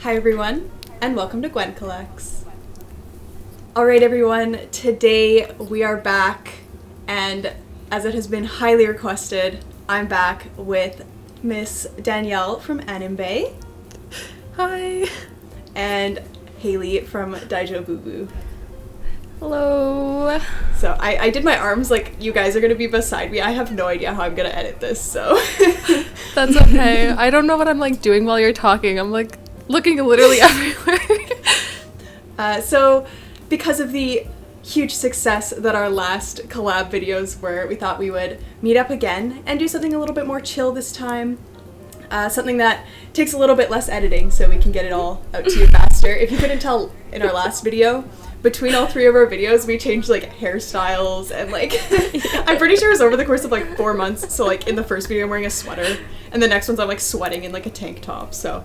Hi everyone, and welcome to Gwyn Collects. Alright everyone, today we are back, and as it has been highly requested, I'm back with Miss Danielle from Animbae. Hi. And Hayley from Daijoububu. Hello. So I did my arms like you guys are going to be beside me. I have no idea how I'm going to edit this, so. That's okay. I don't know what I'm like doing while you're talking. I'm like looking literally everywhere. So because of the huge success that our last collab videos were, we thought we would meet up again and do something a little bit more chill this time. Something that takes a little bit less editing so we can get it all out to you faster. If you couldn't tell in our last video, between all three of our videos we changed like hairstyles and like I'm pretty sure it was over the course of like 4 months. So like in the first video I'm wearing a sweater and the next one's I'm like sweating in like a tank top, so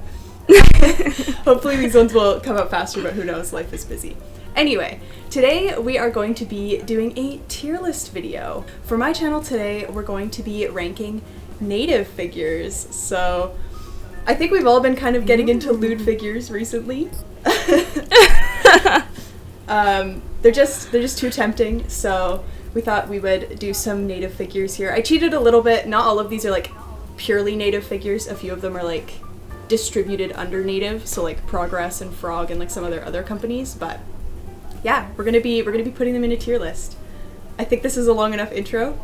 hopefully these ones will come out faster, but who knows, life is busy. Anyway, today we are going to be doing a tier list video. For my channel today we're going to be ranking native figures. So I think we've all been kind of getting into lewd figures recently. They're just too tempting, so we thought we would do some native figures here. I cheated a little bit. Not all of these are like purely native figures. A few of them are like distributed under native, so like Progress and Frog and like some other companies, but yeah, we're gonna be putting them in a tier list. I think this is a long enough intro.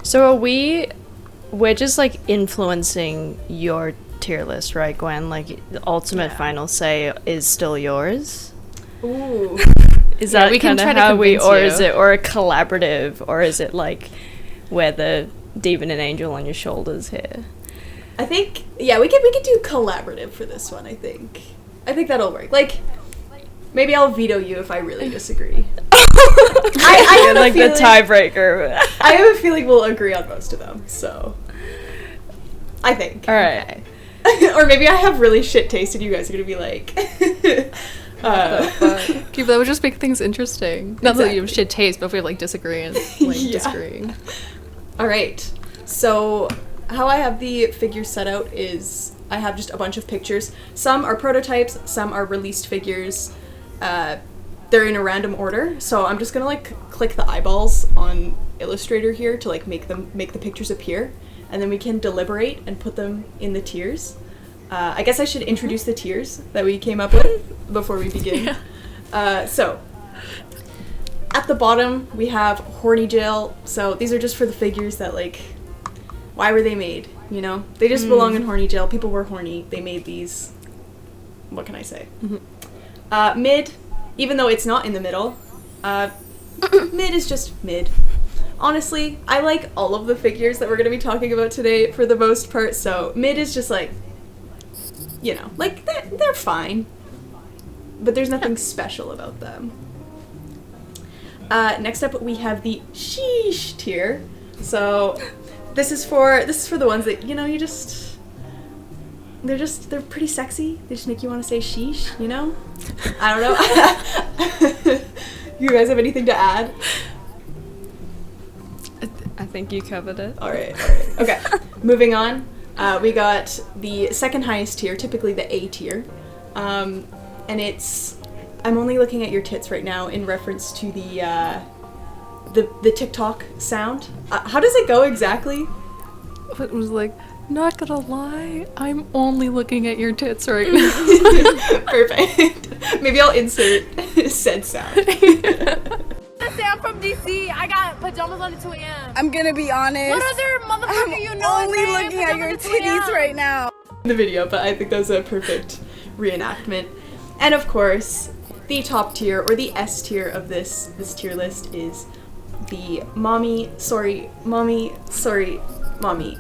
So we're just like influencing your tier list, right, Gwen? Like the ultimate final say is still yours. Ooh. Is that we can kind of try to how we, convince or you. is it, or a collaborative, or is it like we're the demon and angel on your shoulders here? I think, yeah, we could do collaborative for this one, I think. I think that'll work. Like, maybe I'll veto you if I really disagree. I have like a feeling, the tiebreaker. I have a feeling we'll agree on most of them, so. I think. Alright. Okay. Or maybe I have really shit taste and you guys are gonna be like. Okay, but that would just make things interesting. Not that you have shit taste, but if we like disagreeing. Disagreeing. Alright, so how I have the figures set out is I have just a bunch of pictures. Some are prototypes, some are released figures. They're in a random order, so I'm just gonna like click the eyeballs on Illustrator here to like make the pictures appear, and then we can deliberate and put them in the tiers. I guess I should introduce the tiers that we came up with before we begin. Yeah. So at the bottom we have Horny Jail. So these are just for the figures that like, why were they made? You know, they just belong in Horny Jail. People were horny. They made these. What can I say? Mm-hmm. Mid, even though it's not in the middle, mid is just mid. Honestly, I like all of the figures that we're going to be talking about today for the most part, so mid is just like, you know, like they're fine, but there's nothing special about them. Next up we have the sheesh tier. So this is for the ones that, you know, they're pretty sexy. They just make you want to say sheesh, you know? I don't know. You guys have anything to add? I think you covered it. Alright. Okay, moving on. We got the second highest tier, typically the A tier. And it's, I'm only looking at your tits right now in reference to the TikTok sound. How does it go exactly? It was like, not gonna lie, I'm only looking at your tits right now. Perfect. Maybe I'll insert said sound. Say I'm from DC. I got pajamas on at 2 a.m. I'm gonna be honest. What other motherfucker you know? I'm only looking at your titties right now. The video, but I think that was a perfect reenactment. And of course, the top tier or the S tier of this tier list is the mommy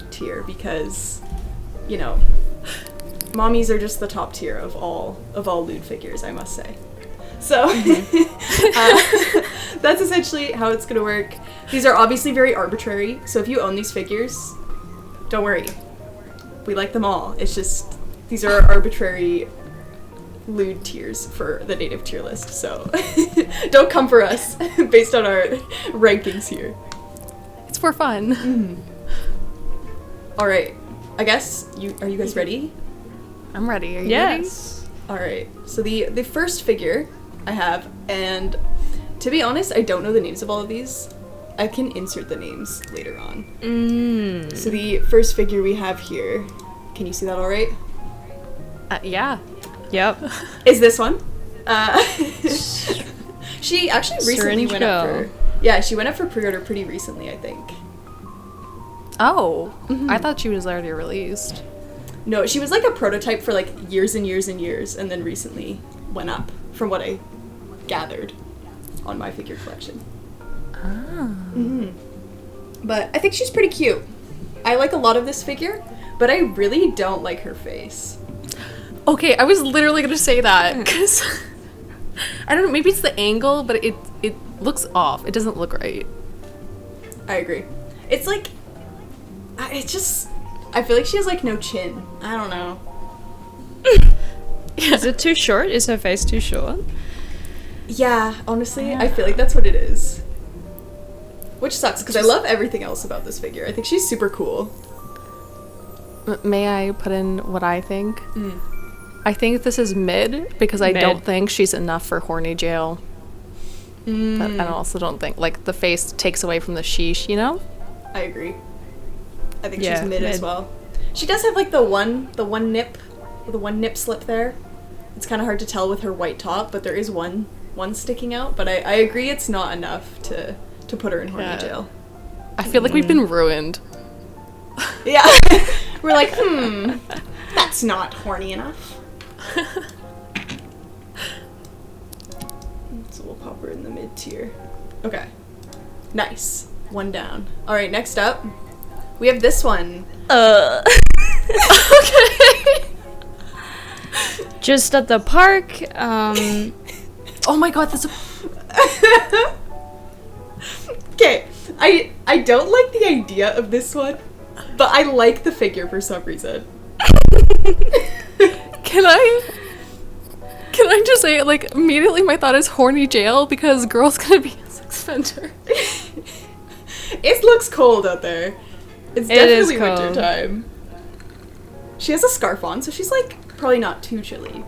tier, because, you know, mommies are just the top tier of all lewd figures, I must say. So that's essentially how it's gonna work. These are obviously very arbitrary, so if you own these figures, don't worry. We like them all. It's just, these are arbitrary lewd tiers for the native tier list, so don't come for us based on our rankings here. It's for fun. Alright, I guess, are you guys ready? I'm ready. Are you Yes. All right. So the first figure I have, and to be honest, I don't know the names of all of these. I can insert the names later on. So the first figure we have here, can you see that all right? ready? Yeah. Yep. Is this one? She actually recently Syringe went up girl. for... Yeah, she went up for pre-order pretty recently, I think. Oh, I thought she was already released. No, she was like a prototype for like years and years and years, and then recently went up, from what I gathered on my figure collection. But I think she's pretty cute. I like a lot of this figure, but I really don't like her face. Okay, I was literally gonna say that because I don't know. Maybe it's the angle, but it looks off. It doesn't look right. I agree. It's like, it's just, I feel like she has like no chin. I don't know. Is it too short? Is her face too short? Yeah, honestly, I feel like that's what it is. Which sucks, because I love everything else about this figure. I think she's super cool. May I put in what I think? I think this is mid because I don't think she's enough for horny jail. But I also don't think, like, the face takes away from the sheesh, you know? I agree. I think Yeah, she's mid as mid. well. She does have like the one nip slip there. It's kind of hard to tell with her white top, but there is one sticking out. But I agree, it's not enough to put her in horny jail. I feel like we've been ruined. Yeah, we're like, that's not horny enough. So we'll pop her in the mid tier. Okay, nice. One down. All right, next up, we have this one. Just at the park. Oh my god, that's a... Okay, I don't like the idea of this one, but I like the figure for some reason. Can I just say, like, immediately my thought is horny jail because girl's gonna be a sex offender. It looks cold out there. It's It is definitely cold. winter time. She has a scarf on, so she's like probably not too chilly.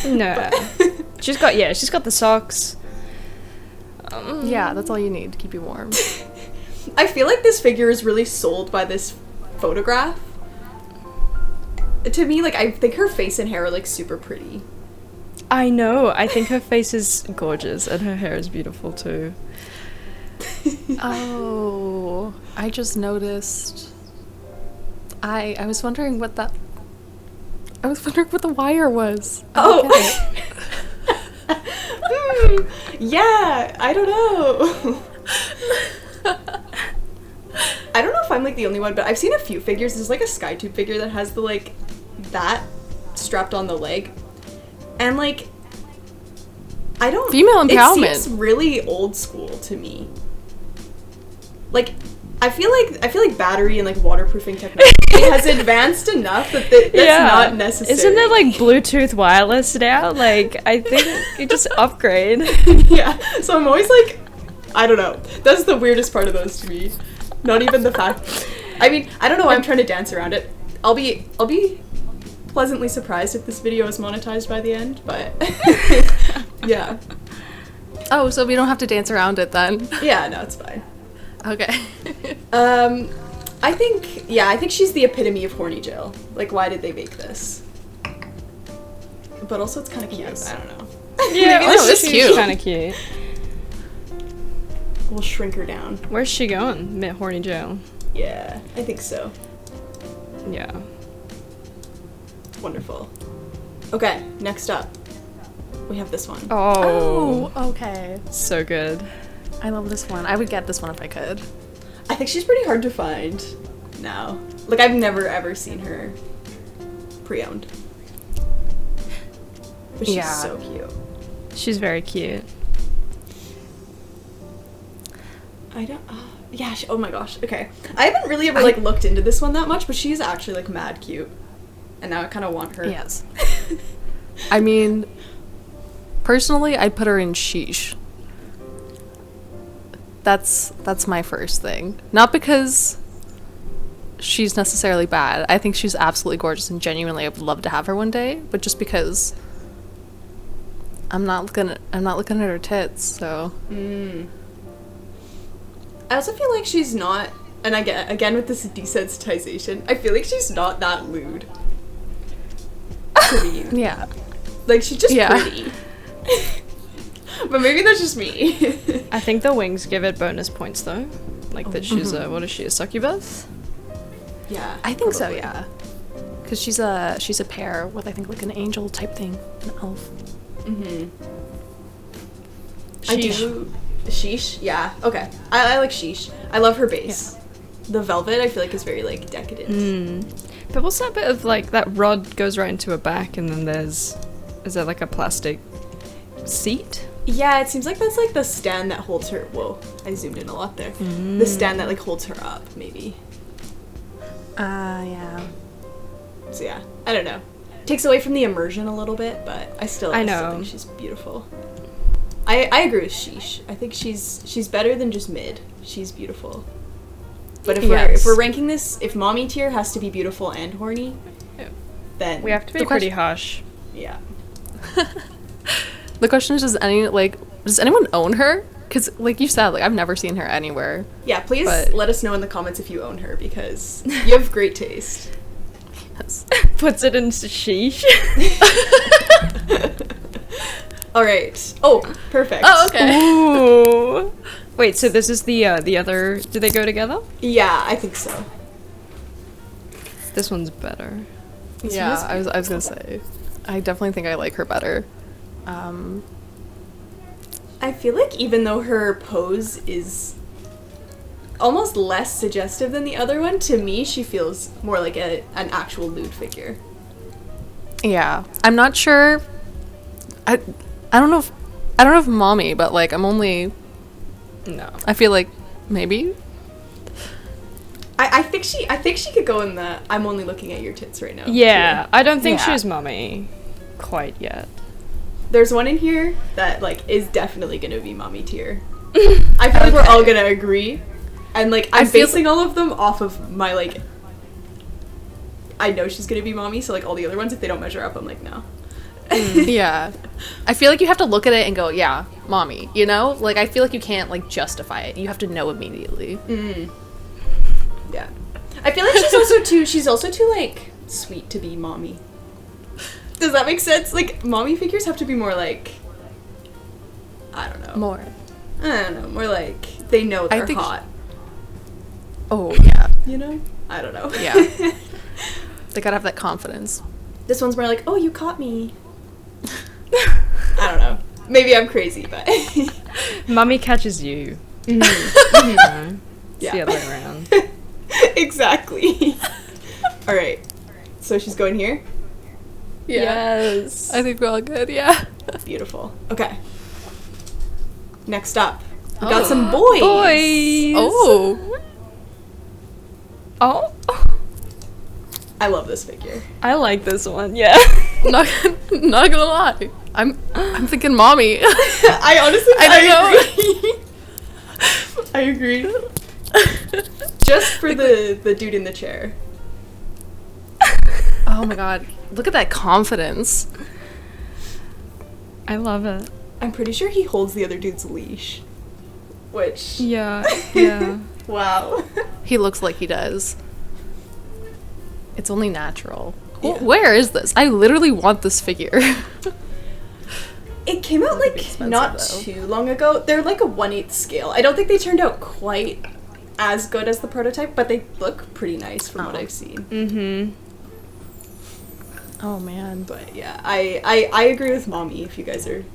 No. she's got the socks. Yeah, that's all you need to keep you warm. I feel like this figure is really sold by this photograph. To me, like, I think her face and hair are like super pretty. I know. I think her face is gorgeous and her hair is beautiful too. Oh, I just noticed. I was wondering what the wire was. Oh. Yeah, I don't know. I don't know if I'm like the only one, but I've seen a few figures. There's like a SkyTube figure that has the like that strapped on the leg, and like I don't. Female empowerment. It seems really old school to me. Like I feel like battery and like waterproofing technology has advanced enough that that's not necessary. Isn't it like Bluetooth wireless now? Like, I think you just upgrade. Yeah. So I'm always like, I don't know. That's the weirdest part of those to me. Not even the fact. I mean, I don't know why I'm trying to dance around it. I'll be pleasantly surprised if this video is monetized by the end, but yeah. Oh, so we don't have to dance around it then. Yeah, no, it's fine. Okay. I think she's the epitome of horny jail. Like, why did they make this? But also, it's kind of cute. I don't know. Yeah, Maybe this is cute. Kind of cute. We'll shrink her down. Where's she going? Mid horny jail. Yeah, I think so. Yeah. Wonderful. Okay, next up, we have this one. Oh, okay. so good. I love this one. I would get this one if I could. I think she's pretty hard to find now. Like, I've never ever seen her pre-owned. But she's so cute. She's very cute. I don't. Yeah. Oh my gosh. Okay. I haven't really ever like looked into this one that much, but she's actually like mad cute, and now I kind of want her. Yes. I mean, personally, I'd put her in sheesh. That's my first thing. Not because she's necessarily bad. I think she's absolutely gorgeous and genuinely I would love to have her one day, but just because I'm not looking at her tits, so. I also feel like she's not, and again with this desensitization, I feel like she's not that lewd. To me. Yeah. Like, she's just pretty. But maybe that's just me. I think the wings give it bonus points though. Like that she's a, what is she, a succubus? Yeah. I think so, yeah. Because she's a pair with, I think, like an angel type thing, an elf. I do. Sheesh? Yeah. Okay. I like sheesh. I love her base. Yeah. The velvet, I feel like, is very, like, decadent. But what's that bit of, like, that rod goes right into her back and then is there, like, a plastic seat? Yeah, it seems like that's, like, the stand that holds her. Whoa, I zoomed in a lot there. The stand that, like, holds her up, maybe. Yeah. So, yeah. I don't know. Takes away from the immersion a little bit, but I still think she's beautiful. I agree with sheesh. I think she's better than just mid. She's beautiful. But if we're ranking this, if mommy tier has to be beautiful and horny, then we have to be pretty harsh. Yeah. The question is, does anyone own her? Because, like you said, like, I've never seen her anywhere. Yeah, please let us know in the comments if you own her, because you have great taste. Yes. Puts it into sheesh. Alright. Oh, perfect. Oh, okay. Ooh. Wait, so this is the other... Do they go together? Yeah, I think so. This one's better. Yeah, I was gonna say. I definitely think I like her better. I feel like even though her pose is almost less suggestive than the other one, to me she feels more like an actual lewd figure. Yeah. I'm not sure. I don't know if mommy, but, like, I'm only... No. I feel like maybe. I think she could go in the I'm only looking at your tits right now. Yeah, I don't think she's mommy quite yet. There's one in here that, like, is definitely gonna be mommy tier. I feel like we're all gonna agree. And, like, I'm basing all of them off of my, like, I know she's gonna be mommy, so, like, all the other ones, if they don't measure up, I'm like, no. Yeah. I feel like you have to look at it and go, yeah, mommy, you know? Like, I feel like you can't, like, justify it. You have to know immediately. Yeah. I feel like she's also too, like, sweet to be mommy. Does that make sense? Like, mommy figures have to be more, like, I don't know. More like, they know they're hot. Oh, yeah. You know? I don't know. Yeah. They gotta have that confidence. This one's more like, oh, you caught me. I don't know. Maybe I'm crazy, but... Mummy catches you. It's the other way around. Exactly. Alright. So she's going here? Yeah. Yes. I think we're all good, yeah. Beautiful. Okay. Next up. We got some boys. Oh. Oh. I love this figure. I like this one, yeah. Not gonna lie. I'm thinking mommy. I honestly I agree. Just for the dude in the chair. Oh my god. Look at that confidence. I love it. I'm pretty sure he holds the other dude's leash. Which... Yeah. Wow. He looks like he does. It's only natural. Yeah. Where is this? I literally want this figure. It came out, like, not too long ago. They're, like, a 1/8 scale. I don't think they turned out quite as good as the prototype, but they look pretty nice from what I've seen. Mm-hmm. Oh, man. But, yeah, I agree with mommy if you guys are...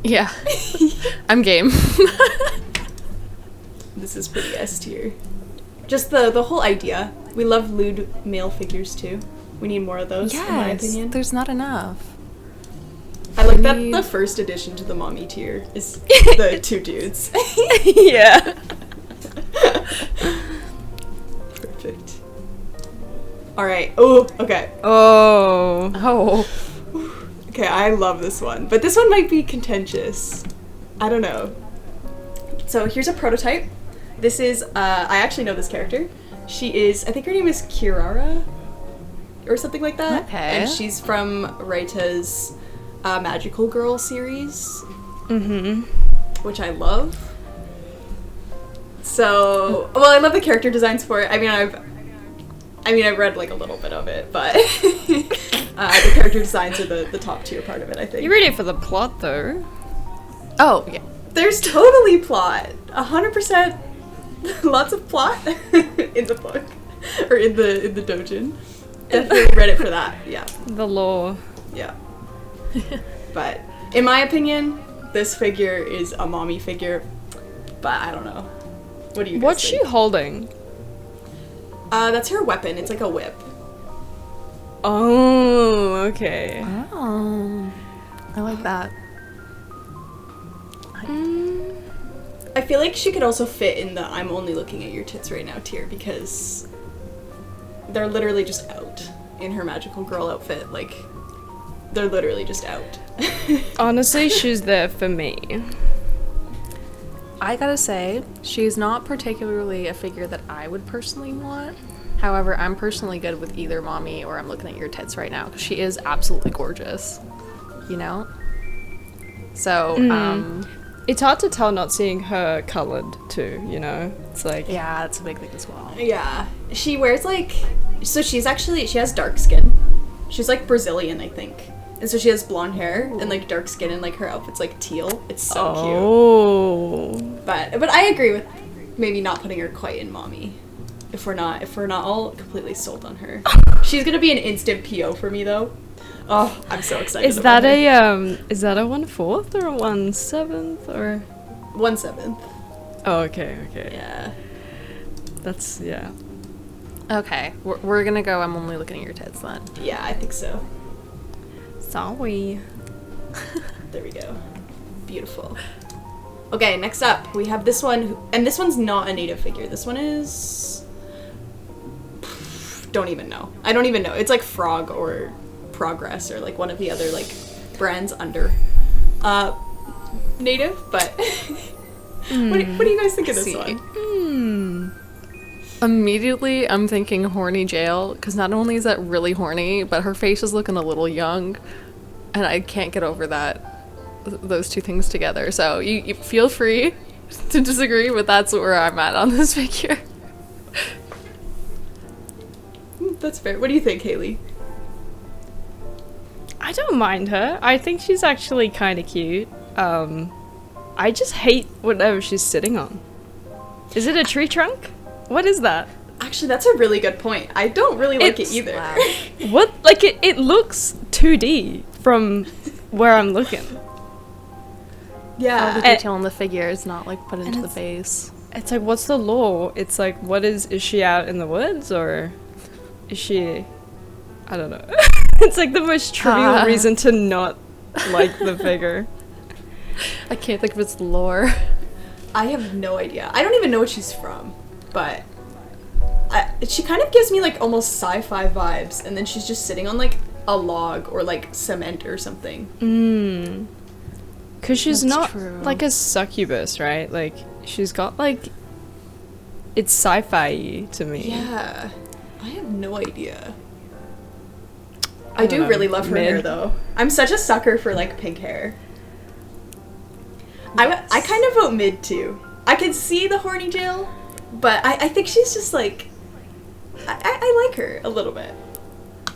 Yeah. I'm game. This is pretty S tier. Just the whole idea. We love lewd male figures, too. We need more of those, in my opinion. There's not enough. I like that the first addition to the mommy tier is the two dudes. Yeah. Perfect. Alright. Oh, okay. Oh. Okay, I love this one. But this one might be contentious. I don't know. So here's a prototype. This is, I actually know this character. She is, I think her name is Kirara or something like that. Okay. And she's from Raita's Magical Girl series, which I love. So, well, I love the character designs for it. I mean, I've read like a little bit of it, but the character designs are the top tier part of it, I think. You read it for the plot, though. Oh, yeah. There's totally plot. 100% lots of plot in the book. Or in the doujin. Definitely read it for that, yeah. The lore. Yeah. But, in my opinion, this figure is a mommy figure. But I don't know. What do you guys What's think? she holding? That's her weapon. It's like a whip. Oh, okay. Oh. I like that. I feel like she could also fit in the I'm only looking at your tits right now tier because they're literally just out in her magical girl outfit. Like, they're literally just out. Honestly, she's there for me. I gotta say, she's not particularly a figure that I would personally want. However, I'm personally good with either mommy or I'm looking at your tits right now because she is absolutely gorgeous. You know? So, It's hard to tell not seeing her colored, too, you know? It's like... yeah, that's a big thing as well. Yeah. She wears like, so she has dark skin. She's like Brazilian, I think. And so she has blonde hair and like dark skin and like her outfit's like teal. It's so cute. But I agree with maybe not putting her quite in mommy. If we're not all completely sold on her. She's gonna be an instant PO for me though. Oh, I'm so excited. Is that a 1/4 or a 1/7 or 1/7? Oh, okay. Yeah. That's yeah. Okay, we're gonna go I'm only looking at your tits then. Yeah, I think so. Sorry. There we go. Beautiful. Okay, next up we have this one, and this one's not a native figure. This one is... don't even know. I don't even know. It's like Frog or Progress or like one of the other like brands under native, but what do you guys think of this one? Immediately I'm thinking horny jail because not only is that really horny, but her face is looking a little young and I can't get over those two things together. So you feel free to disagree, but that's where I'm at on this figure. That's fair. What do you think, Hayley? I don't mind her. I think she's actually kind of cute. I just hate whatever she's sitting on. Is it a tree trunk? What is that? Actually, that's a really good point. I don't really like it either. What? Like, it looks 2D from where I'm looking. Yeah. All the detail on the figure is not like put into the base. It's like, what's the lore? It's like, is she out in the woods or is she... I don't know. It's like the most trivial reason to not like the figure. I can't think of its lore. I have no idea. I don't even know what she's from, but she kind of gives me like almost sci-fi vibes, and then she's just sitting on like a log or like cement or something. Because she's That's not true. like a succubus, right? Like, she's got like... It's sci-fi to me. Yeah. I have no idea. I don't do know. really love her Mid. hair though. I'm such a sucker for like pink hair. I kind of vote mid too. I can see the horny jail, but I think she's just like... I like her a little bit.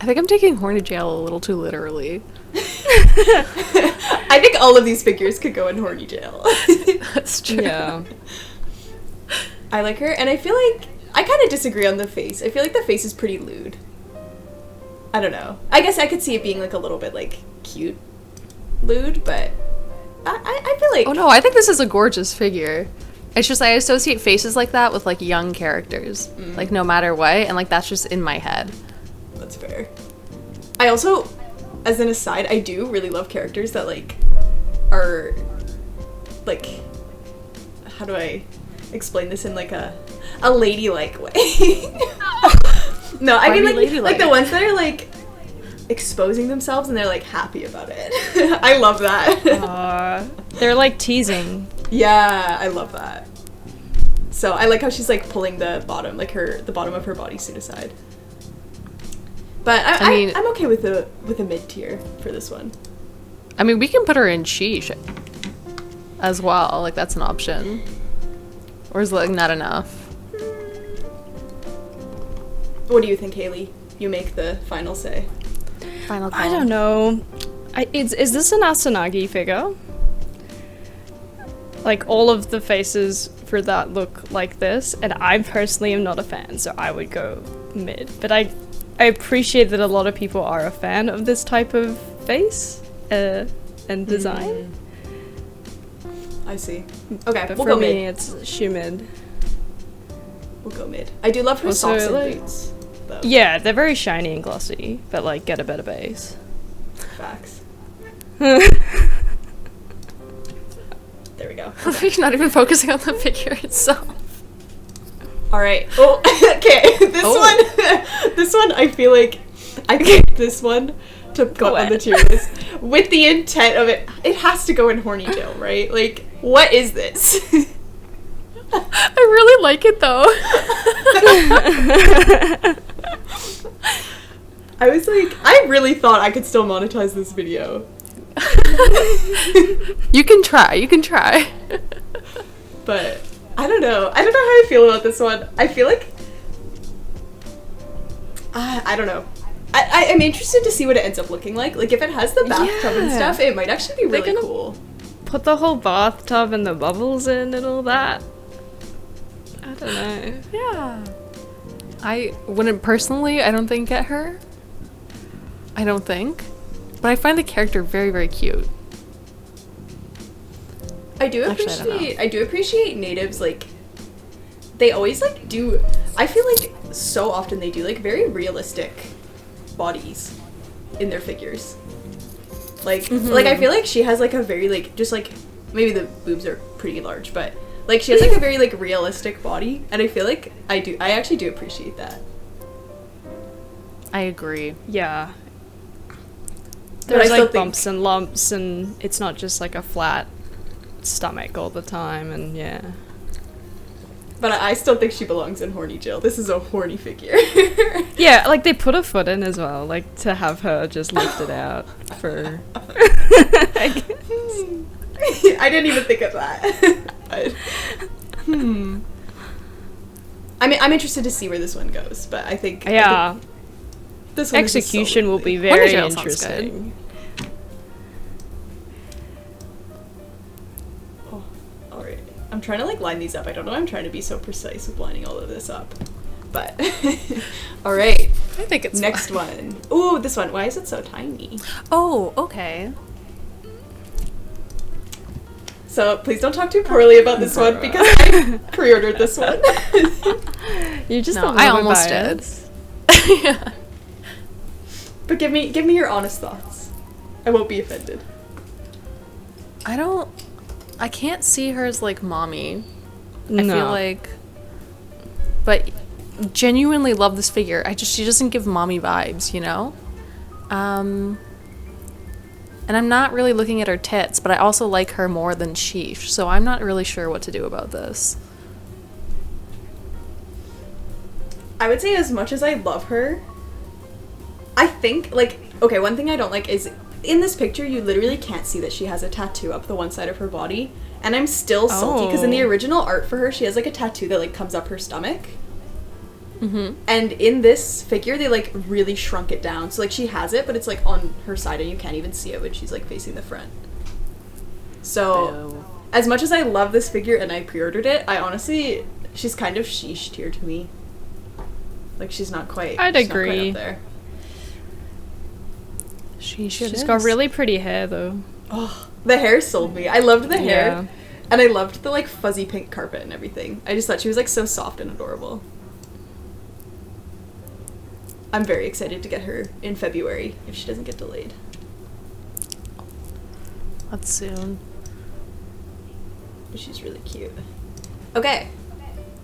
I think I'm taking horny jail a little too literally. I think all of these figures could go in horny jail. That's true. Yeah. I like her, and I feel like I kind of disagree on the face. I feel like the face is pretty lewd. I don't know. I guess I could see it being like a little bit like cute lewd, but I feel like... Oh no, I think this is a gorgeous figure. It's just I associate faces like that with like young characters, like no matter what, and like that's just in my head. That's fair. I also, as an aside, I do really love characters that like are like, how do I explain this in like a ladylike way? No, I mean like the ones that are like exposing themselves and they're like happy about it. I love that. They're like teasing. Yeah, I love that. So I like how she's like pulling the bottom, like the bottom of her bodysuit aside. But I mean, I'm okay with a mid tier for this one. I mean, we can put her in sheesh as well. Like, that's an option. Or is it, like, not enough? What do you think, Hayley? You make the final say. Final call. I don't know. Is this an Asanagi figure? Like, all of the faces for that look like this, and I personally am not a fan, so I would go mid. But I appreciate that a lot of people are a fan of this type of face and design. I see. Okay, But we'll for go me, mid. it's shoe mid. We'll go mid. I do love her Also, socks and like- boots, though. Yeah, they're very shiny and glossy, but like, get a better base. Facts. There we go. You're not even focusing on the figure itself. All right. Oh, okay. This one, I feel like I picked this one to put on the tier list with the intent of it. It has to go in horny Jill, right? Like, what is this? I really like it, though. I was like, I really thought I could still monetize this video. You can try. But I don't know. I don't know how I feel about this one. I feel like I don't know. I'm interested to see what it ends up looking like. Like, if it has the bathtub and Yeah. stuff, it might actually be really gonna- cool. Put the whole bathtub and the bubbles in and all that. I don't know. Yeah. I wouldn't personally, I don't think, get her. I don't think. But I find the character very, very cute. I do Actually, I don't appreciate natives, like, they always like do, I feel like so often they do like very realistic bodies in their figures. Like I feel like she has like a very like, just like, maybe the boobs are pretty large, but like she has like a very like realistic body, and I feel like I actually do appreciate that. I agree. Yeah. But I There's still like think- bumps and lumps, and it's not just like a flat stomach all the time, and yeah. But I still think she belongs in horny Jill. This is a horny figure. Yeah, like they put a foot in as well, like to have her just lift it out for. I didn't even think of that. But, I mean, I'm interested to see where this one goes, but I think Yeah, this one is a execution solid will be thing. very Jail sounds interesting. Oh, all right. I'm trying to like line these up. I don't know. I'm trying to be so precise with lining all of this up, but all right. I think it's Next one. Ooh, this one. Why is it so tiny? Oh, okay. So please don't talk too poorly about this one because I pre-ordered this one. You just No, a I little almost biased. did. Yeah. But give me your honest thoughts. I won't be offended. I can't see her as like mommy. No. I feel like, but genuinely love this figure. She doesn't give mommy vibes, you know? And I'm not really looking at her tits, but I also like her more than Sheesh, so I'm not really sure what to do about this. I would say as much as I love her, I think, like, okay, one thing I don't like is, in this picture, you literally can't see that she has a tattoo up the one side of her body, and I'm still salty, because in the Oh. original art for her, she has, like, a tattoo that, like, comes up her stomach. Mm-hmm. And in this figure, they, like, really shrunk it down. So, like, she has it, but it's, like, on her side, and you can't even see it when she's, like, facing the front. So, as much as I love this figure and I pre-ordered it, I honestly, she's kind of sheesh tier to me. Like, she's not quite. I'd she's not quite agree. up there. She's got really pretty hair though. Oh, the hair sold me. I loved the hair. Yeah. And I loved the, like, fuzzy pink carpet and everything. I just thought she was, like, so soft and adorable. I'm very excited to get her in February if she doesn't get delayed. That's soon. But she's really cute. Okay.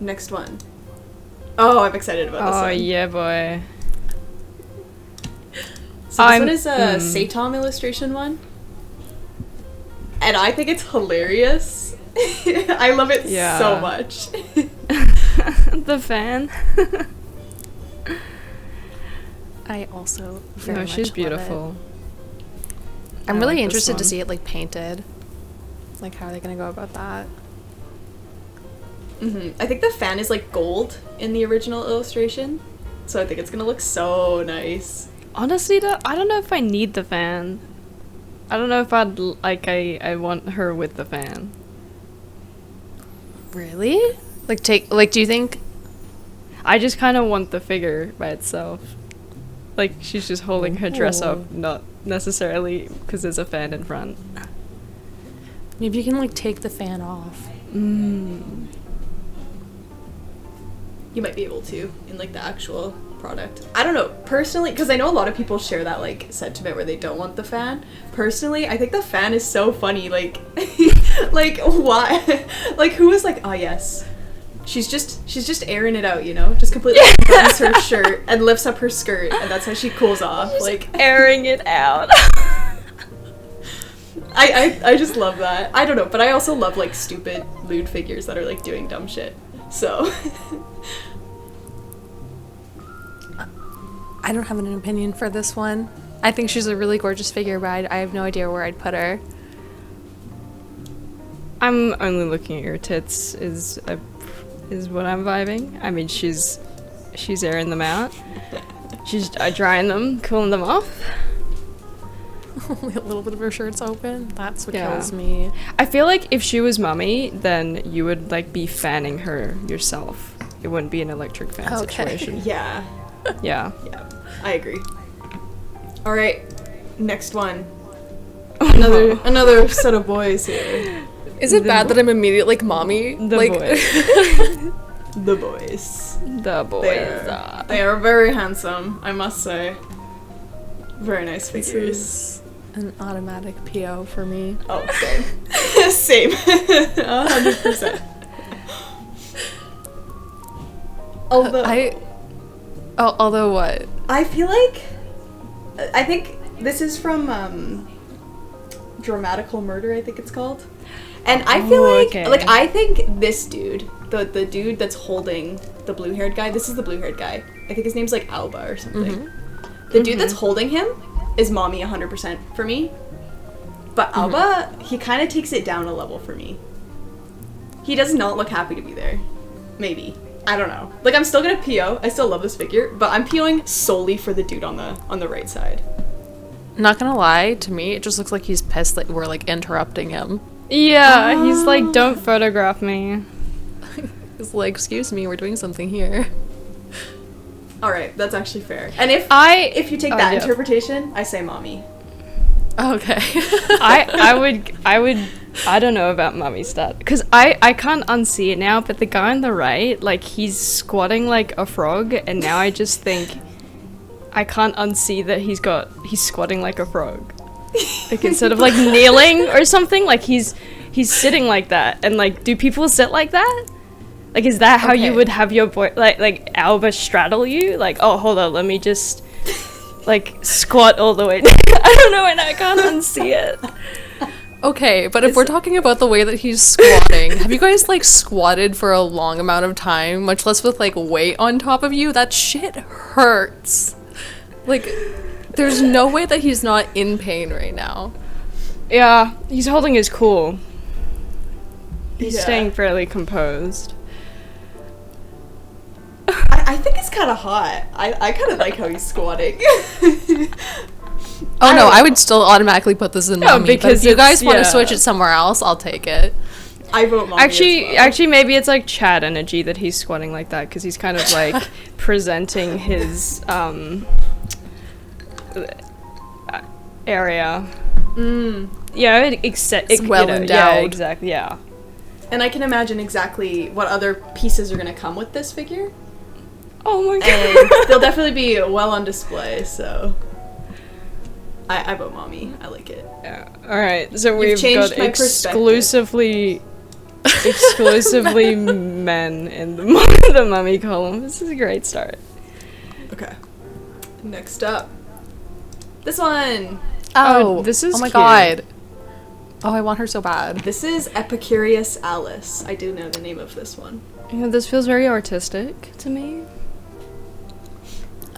Next one. Oh, I'm excited about this Oh one. yeah, boy. So this one is a Seitom illustration one. And I think it's hilarious. I love it Yeah. so much. The fan. I also very No, much she's love beautiful. it. I'm I really like this interested to one. see it like painted. Like, how are they gonna go about that? I think the fan is like gold in the original illustration, so I think it's gonna look so nice. Honestly, though, I don't know if I need the fan. I don't know if I want her with the fan. Really? Do you think? I just kind of want the figure by itself. Like, she's just holding her dress up, not necessarily because there's a fan in front. Maybe you can like take the fan off. You might be able to in like the actual product. I don't know, personally, because I know a lot of people share that like sentiment where they don't want the fan. Personally, I think the fan is so funny. Like, like why? Like, who is like, oh yes, she's just airing it out, you know, just completely buttons her shirt and lifts up her skirt, and that's how she cools off. Like, Airing it out. I just love that. I don't know, but I also love like stupid lewd figures that are like doing dumb shit. So. I don't have an opinion for this one. I think she's a really gorgeous figure, but I have no idea where I'd put her. I'm only looking at your tits is what I'm vibing. I mean, she's airing them out. She's drying them, cooling them off. Only a little bit of her shirt's open. That's what Yeah. kills me. I feel like if she was Mummy, then you would like be fanning her yourself. It wouldn't be an electric fan Okay. situation. Yeah. Yeah. Yeah, I agree. All right, next one. Another set of boys here. Is it bad that I'm immediately like mommy? The like, boys. The boys. The boys. They are very handsome, I must say. Very nice This figures. is an automatic PO for me. Oh, same. Same. 100%. Although what? I feel like, I think this is from Dramatical Murder, I think it's called. And I feel okay. like I think this dude, the dude that's holding the blue-haired guy, this is the blue-haired guy. I think his name's like Alba or something. The dude that's holding him is mommy 100% for me. But Alba, he kind of takes it down a level for me. He does not look happy to be there. Maybe. I don't know. Like, I'm still gonna PO. I still love this figure, but I'm POing solely for the dude on the right side. Not gonna lie, to me, it just looks like he's pissed that we're like interrupting him. Yeah, he's like, don't photograph me. He's like, excuse me, we're doing something here. All right, that's actually fair. And if you take Oh, that yeah. interpretation, I say mommy. Okay. I don't know about mummy stat because I can't unsee it now, but the guy on the right, like, he's squatting like a frog, and now I just think I can't unsee that he's squatting like a frog, like instead of like kneeling or something, like he's sitting like that. And like, do people sit like that? Like, is that how you Okay. would have your boy like Alba straddle you? Like, oh, hold on, let me just like squat all the way down. I don't know, and I can't unsee it. Okay, but if we're talking about the way that he's squatting, have you guys like squatted for a long amount of time, much less with like weight on top of you? That shit hurts. Like, there's no way that he's not in pain right now. Yeah, he's holding his cool. He's Yeah. staying fairly composed. I think it's kind of hot. I kind of like how he's squatting. Oh no, don't I know. would still automatically put this in No, mommy, but because if you guys want to it's- switch yeah. it somewhere else, I'll take it. I vote mommy Actually, as well. actually, maybe it's like Chad energy that he's squatting like that because he's kind of like presenting his area. Yeah, It's well Yeah, endowed. exactly. Yeah. And I can imagine exactly what other pieces are going to come with this figure. Oh my god. And they'll definitely be well on display, so I vote mommy. I like it. Yeah. All right, so we've changed got my perspective. exclusively men in the mummy column. This is a great start. Okay. Next up. This one. Oh, this is oh my cute. god. Oh, I want her so bad. This is Epicurious Alice. I do know the name of this one. Yeah, this feels very artistic to me.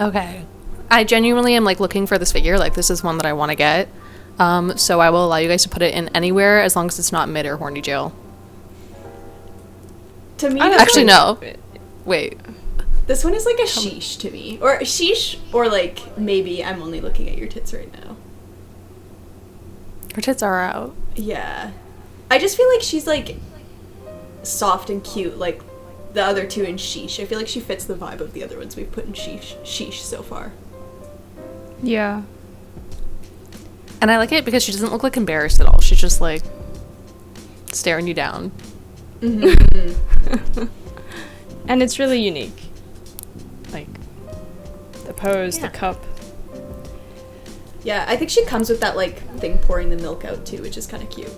Okay. I genuinely am like looking for this figure. Like this is one that I want to get. So I will allow you guys to put it in anywhere as long as it's not mid or horny jail. To me, Actually, no. Wait. This one is like a sheesh to me. Or sheesh, or like maybe I'm only looking at your tits right now. Her tits are out. Yeah. I just feel like she's like soft and cute like the other two in sheesh. I feel like she fits the vibe of the other ones we've put in sheesh so far. Yeah. And I like it because she doesn't look like embarrassed at all. She's just like staring you down. Mm-hmm. And it's really unique. Like the pose, the cup. Yeah, I think she comes with that like thing pouring the milk out too, which is kind of cute.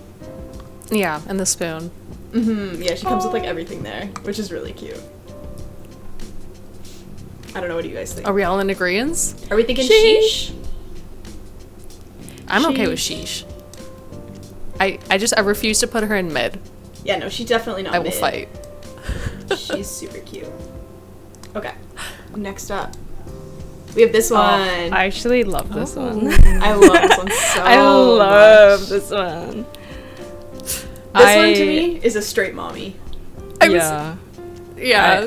Yeah, and the spoon. Yeah, she comes with like everything there, which is really cute. I don't know, what do you guys think? Are we all in agreeance? Are we thinking sheesh? I'm okay with sheesh. I refuse to put her in mid. Yeah, no, she's definitely not I will mid. fight. She's super cute. Okay, next up. We have this one. I actually love this one. I love this one so I love much. this one. This one to me is a straight mommy. Yeah.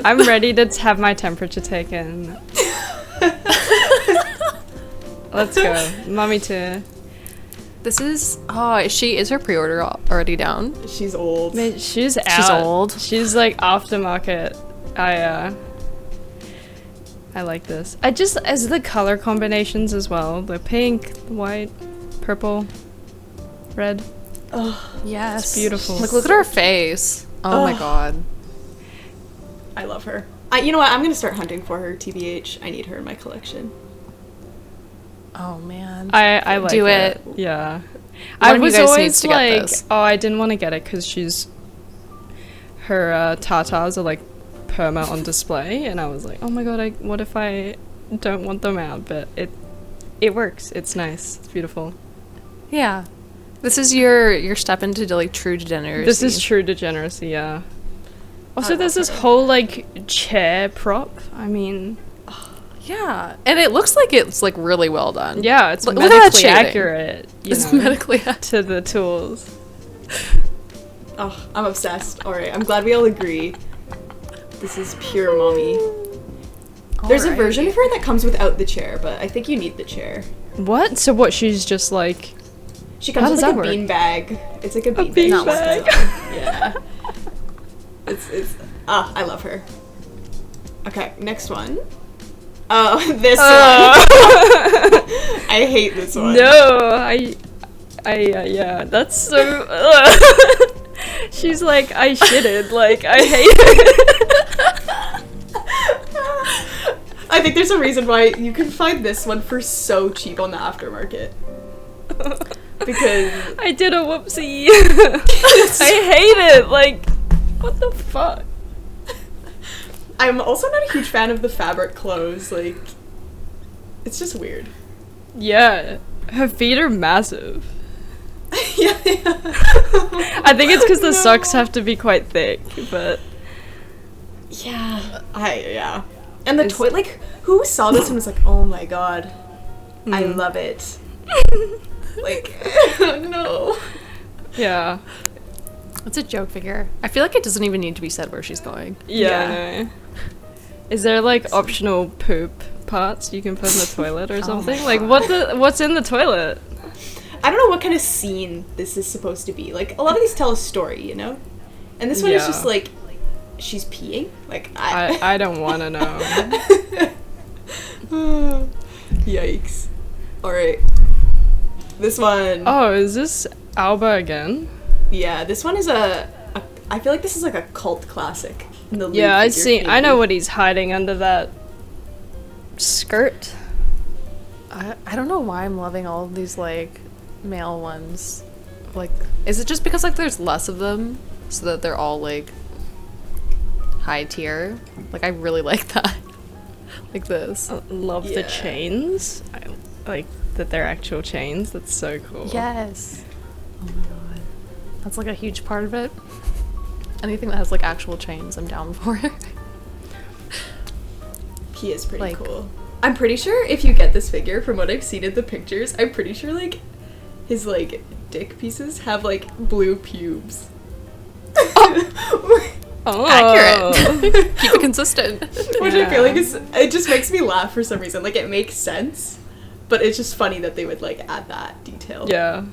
I'm ready to have my temperature taken. Let's go. Mommy too. This is is her pre-order already down? She's old. She's out. She's old. She's like aftermarket. I like this. As the color combinations as well. The pink, white, purple, red. Oh, yes. It's beautiful. Look at her face. Oh my god. I love her. You know what? I'm gonna start hunting for her, TBH. I need her in my collection. Oh man. I like Do it. it. Yeah. One I of you was guys always needs to get like, this. oh, I didn't want to get it because her tatas are like perma on display, and I was like, oh my god, what if I don't want them out? But it works. It's nice. It's beautiful. Yeah. This is your step into like true degeneracy. This is true degeneracy, yeah. Also, there's this whole like chair prop. I mean, yeah, and it looks like it's like really well done. yeah, it's Look at that medically shading. accurate. It's know, medically accurate. to the tools. Oh, I'm obsessed. Alright, I'm glad we all agree. This is pure mommy. There's a version of her that comes without the chair, but I think you need the chair. What? So what? She's just like. She comes How with does like a that work? bean bag. It's like a bean bean bag. bag. Yeah. It's I love her. Okay, next one. Oh, this one. I hate this one. No, yeah, that's so. She's like, I shitted. Like, I hate it. I think there's a reason why you can find this one for so cheap on the aftermarket. Because I did a whoopsie. I hate it. Like, what the fuck? I'm also not a huge fan of the fabric clothes. Like, it's just weird. Yeah, her feet are massive. yeah. I think it's because the socks have to be quite thick, but yeah. And the toy, like, who saw this and was like, oh my god, I love it. Like, no. yeah. It's a joke figure. I feel like it doesn't even need to be said where she's going. Yeah. I know. Is there like optional poop parts you can put in the toilet or something? Like what's in the toilet? I don't know what kind of scene this is supposed to be. Like, a lot of these tell a story, you know? And this one is just like, she's peeing? Like, I don't want to know. Yikes. Alright. This one. Oh, is this Alba again? Yeah, this one is I feel like this is like a cult classic. In the Yeah, lewd figure I know community. what he's hiding under that skirt. I don't know why I'm loving all of these like male ones. Like, is it just because like there's less of them, so that they're all like high tier? Like, I really like that. Like this. Love the chains. I like that they're actual chains. That's so cool. Yes. Oh my god. That's like a huge part of it. Anything that has like actual chains, I'm down for. He is pretty Like- cool. I'm pretty sure if you get this figure, from what I've seen in the pictures, I'm pretty sure like his like dick pieces have like blue pubes. Oh. Accurate. Keep it consistent. Which I feel like it just makes me laugh for some reason. Like it makes sense, but it's just funny that they would like add that detail. Yeah.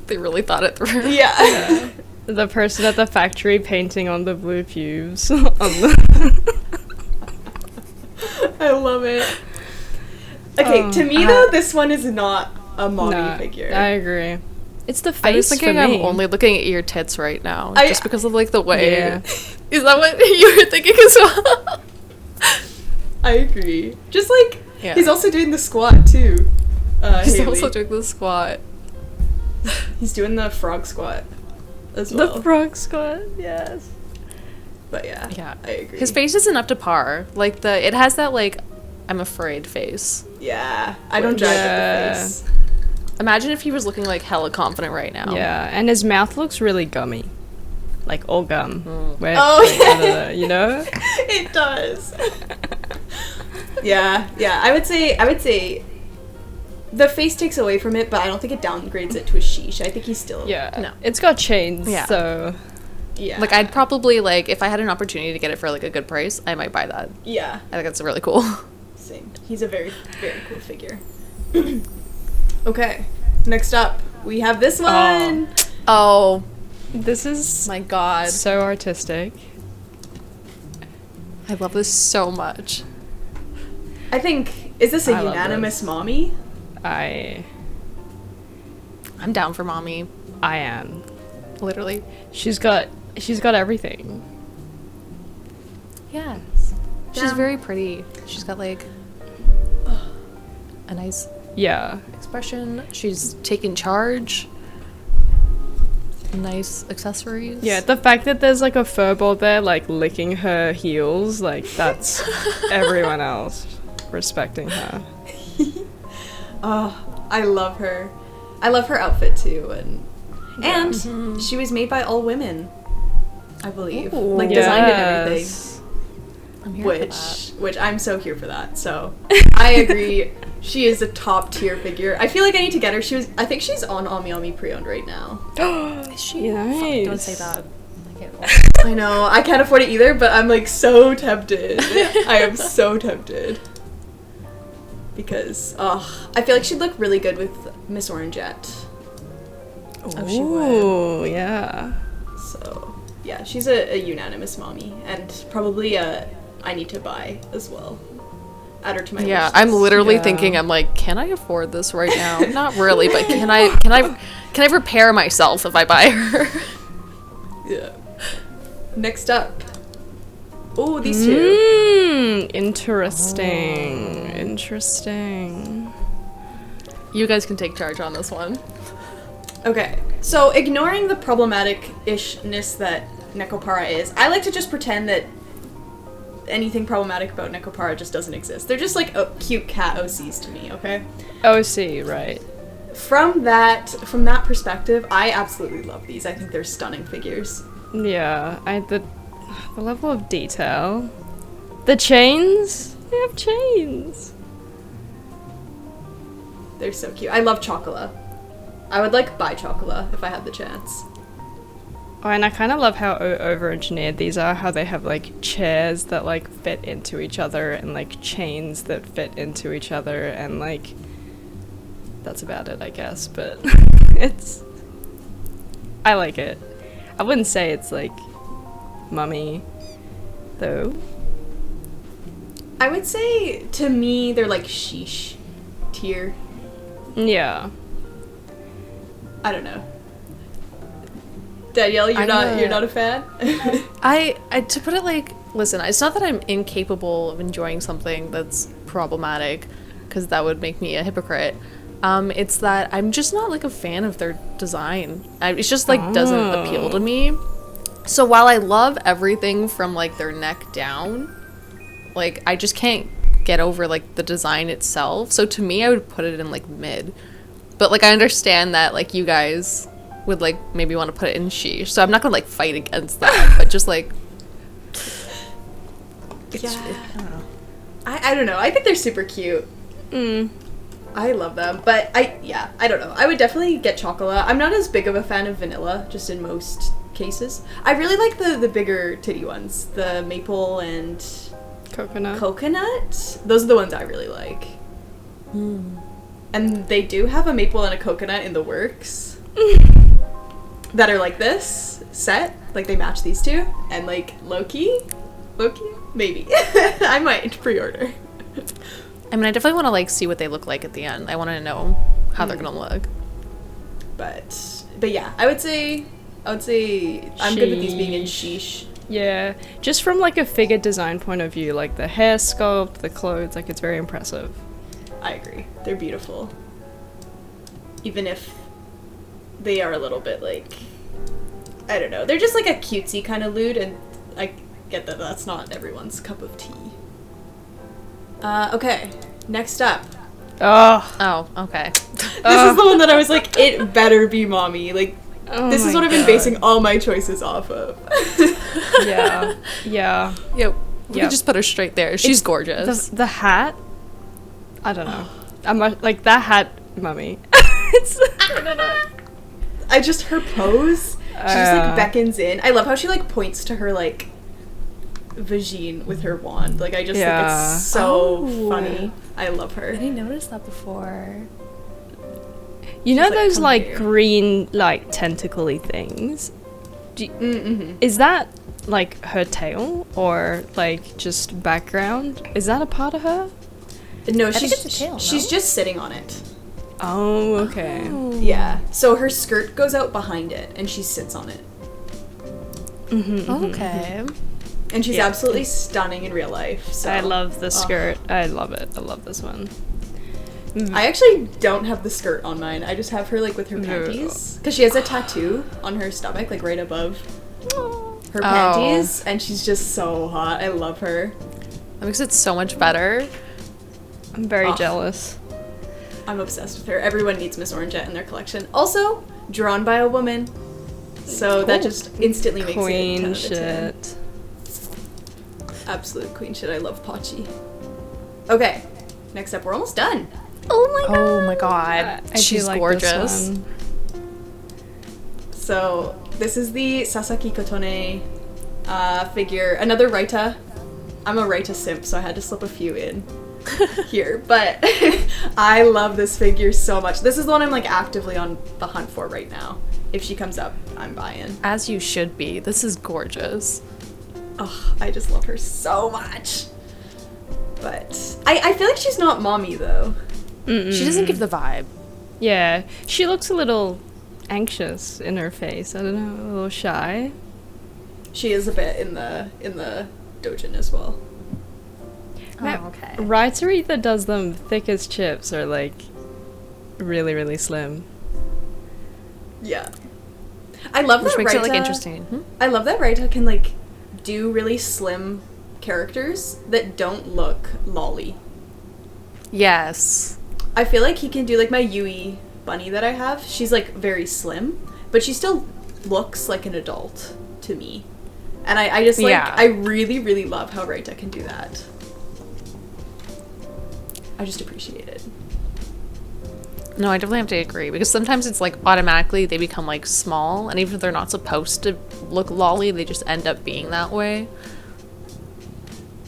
They really thought it through. Yeah. The person at the factory painting on the blue pubes. On the I love it. Okay, to me though, this one is not a mommy figure. I agree. It's the face I was thinking for I'm me. only looking at your tits right now, I- just because of like the way. Yeah. Is that what you were thinking as well? I agree. Just like Yeah. he's also doing the squat too. He's Hayley. also doing the squat. He's doing the frog squat as well. The frog squat, yes. But yeah, Yeah, I agree. His face isn't up to par. Like it has that like I'm afraid face. Yeah, I don't judge Yeah. at the face. Imagine if he was looking like hella confident right now. Yeah, and his mouth looks really gummy. Like all gum. Where, Oh, like, I don't know, you know? It does. yeah. I would say the face takes away from it, but I don't think it downgrades it to a sheesh. I think he's still Yeah. It's got chains, Yeah. so... yeah. Like I'd probably like if I had an opportunity to get it for like a good price, I might buy that. yeah. I think that's really cool. Same. He's a very very cool figure. Okay. Next up, we have this one. Oh This is my god. so artistic. I love this so much. I think is this a I love unanimous this. mommy? I I'm down for mommy. am. Literally. She's got everything. Yeah. She's Down. very pretty. She's got like a nice Yeah. expression. She's taking charge. Nice accessories. Yeah, the fact that there's like a furball there like licking her heels, like that's everyone else respecting her. Oh, I love her. I love her outfit too, and she was made by all women, I believe. Like designed and everything. Yes. I'm here for that. Which I'm so here for that. So I agree. She is a top tier figure. I feel like I need to get her. I think she's on Ami Ami pre-owned right now. Is she? Nice. Don't say that. I can't. I know. I can't afford it either, but I'm like so tempted. I am so tempted. Because I feel like she'd look really good with Miss Orangette. Oh, she would. Ooh, yeah. So yeah, she's a unanimous mommy, and probably I need to buy as well. Add her to my Yeah, wish I'm list. literally Yeah. thinking. I'm like, can I afford this right now? Not really, but can I prepare myself if I buy her? Yeah. Next up. Oh, these two. Interesting. Interesting. You guys can take charge on this one. Okay, so ignoring the problematic-ishness that Nekopara is, I like to just pretend that anything problematic about Nekopara just doesn't exist. They're just like cute cat OCs to me, okay? OC, right. From that perspective, I absolutely love these. I think they're stunning figures. Yeah, the level of detail. The chains? They have chains. They're so cute. I love Chocola. I would like buy Chocola if I had the chance. Oh, and I kind of love how over-engineered these are, how they have like chairs that like fit into each other and like chains that fit into each other, and like that's about it, I guess, but I like it. I wouldn't say it's like mummy though. I would say, to me, they're like sheesh tier. Yeah. I don't know. Danielle, you're not a fan? I to put it like, listen, it's not that I'm incapable of enjoying something that's problematic, because that would make me a hypocrite. It's that I'm just not like a fan of their design. It's just like doesn't appeal to me. So while I love everything from like their neck down, like I just can't get over like the design itself. So to me, I would put it in like mid. But, like, I understand that, like, you guys would, like, maybe want to put it in she. So I'm not gonna, like, fight against that. But just, like... Yeah. I don't know. I don't know. I think they're super cute. I love them. But I don't know. I would definitely get chocolate. I'm not as big of a fan of vanilla, just in most cases. I really like the bigger titty ones. The maple and... Coconut? Those are the ones I really like. And they do have a maple and a coconut in the works. That are like this set. Like, they match these two. And, like, low-key? Maybe. I might pre-order. I mean, I definitely want to, like, see what they look like at the end. I want to know how they're gonna look. But yeah, I would say I'm good with these being in sheesh. Yeah, just from like a figure design point of view, like the hair sculpt, the clothes, like it's very impressive. I agree. They're beautiful. Even if they are a little bit like, I don't know, they're just like a cutesy kind of lewd, and I get that that's not everyone's cup of tea. Okay, next up. Oh, okay. This is the one that I was like, it better be mommy. Like, this is what I've been basing all my choices off of. Yeah. Yep. We can just put her straight there. She's gorgeous. The hat, I don't know. I'm like, that hat, mummy. I don't know. I just, her pose, she just like beckons in. I love how she like points to her like vagine with her wand. Like, I just think it's so funny. I love her. I didn't notice that before. You know like, those "Come like here." green like tentacly things? Is that like her tail or like just background? Is that a part of her? No, think it's a tail, no? she's just sitting on it. Oh, okay. Yeah. So her skirt goes out behind it, and she sits on it. Okay. And she's absolutely stunning in real life. So I love the skirt. I love it. I love this one. I actually don't have the skirt on mine. I just have her like with her panties, because she has a tattoo on her stomach, like right above her panties, and she's just so hot. I love her. That makes it so much better. I'm very jealous. I'm obsessed with her. Everyone needs Miss Orangette in their collection. Also, drawn by a woman, so that just instantly makes Queen it 10 out of 10. shit. Absolute queen shit. I love Pachi. Okay, next up, we're almost done. Oh my god. I do She's like gorgeous. this one. So this is the Sasaki Kotone figure. Another Raita. I'm a Raita simp, so I had to slip a few in here. But I love this figure so much. This is the one I'm like actively on the hunt for right now. If she comes up, I'm buying. As you should be. This is gorgeous. Oh, I just love her so much. But I feel like she's not mommy though. She doesn't give the vibe. Yeah, she looks a little anxious in her face. I don't know, a little shy. She is a bit in the dojin as well. Okay. Writer either does them thick as chips or like really, really slim. Yeah. I love Which that makes it like Raita- interesting. I love that Raita can like do really slim characters that don't look lolly. Yes. I feel like he can do like my Yui bunny that I have. She's like very slim, but she still looks like an adult to me. And I just like, I really, really love how Raita can do that. I just appreciate it. No, I definitely have to agree, because sometimes it's like automatically they become like small, and even if they're not supposed to look lolly, they just end up being that way.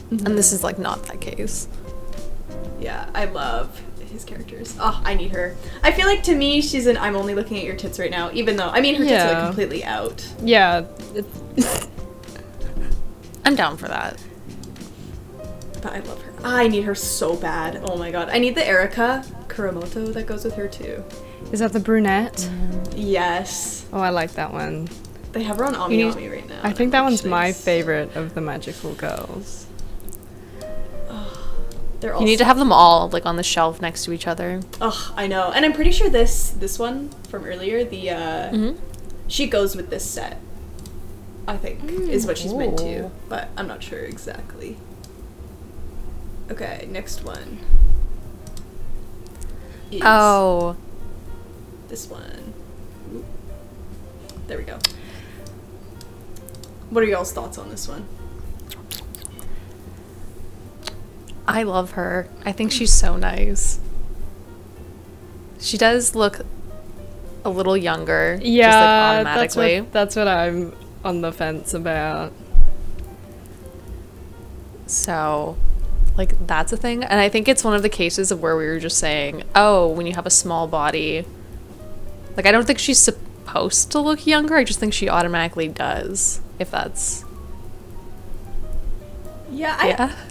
And this is like not that case. Yeah, I love his characters. Oh, I need her. I feel like to me, she's an I'm only looking at your tits right now, even though, I mean, her tits are like completely out. Yeah. I'm down for that. But I love her. I need her so bad. Oh my god. I need the Erika Kuramoto that goes with her too. Is that the brunette? Yes. Oh, I like that one. They have her on Ami Ami right now. I think that one's my favorite of the magical girls. They're all You need to have them all like on the shelf next to each other. Oh, I know. And I'm pretty sure this one from earlier, the she goes with this set. I think is what she's meant to, but I'm not sure exactly. Okay, next one. Is this one. Ooh. There we go. What are y'all's thoughts on this one? I love her. I think she's so nice. She does look a little younger. Just like automatically. That's what I'm on the fence about. So, like, that's a thing. And I think it's one of the cases of where we were just saying, oh, when you have a small body. Like, I don't think she's supposed to look younger. I just think she automatically does. If that's... Yeah,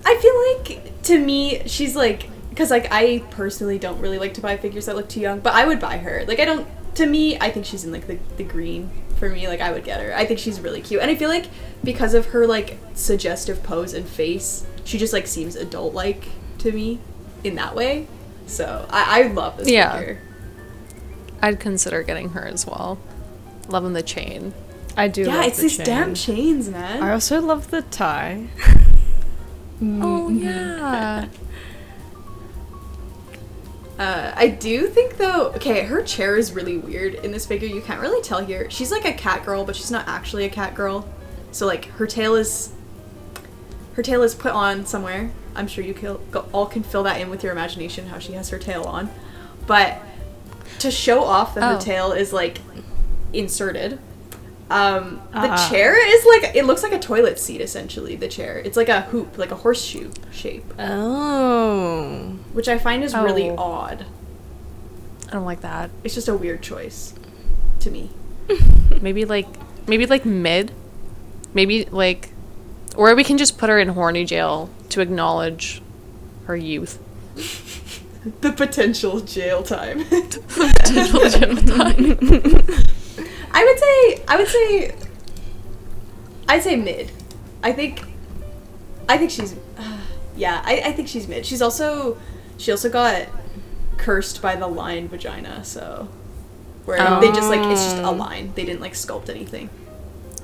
I feel like, to me, she's like... Because, like, I personally don't really like to buy figures that look too young. But I would buy her. Like, I don't... To me, I think she's in, like, the green. For me, like, I would get her. I think she's really cute. And I feel like because of her, like, suggestive pose and face, she just, like, seems adult-like to me in that way. So, I love this figure. I'd consider getting her as well. Loving the chain. I do love the chain. Yeah, it's these damn chains, man. I also love the tie. Oh, yeah. I do think, though, okay, her chair is really weird in this figure. You can't really tell here. She's like a cat girl, but she's not actually a cat girl. So, like, her tail is put on somewhere. I'm sure you all can fill that in with your imagination, how she has her tail on. But to show off that her tail is, like, inserted, the chair is, like, it looks like a toilet seat, essentially, the chair. It's like a hoop, like a horseshoe shape. Oh. Which I find is really odd. I don't like that. It's just a weird choice to me. maybe like mid. Maybe, like... Or we can just put her in horny jail to acknowledge her youth. The potential jail time. Potential jail time. I'd say mid. I think she's, I think she's mid. She also got cursed by the line vagina, so where they just, like, it's just a line. They didn't, like, sculpt anything.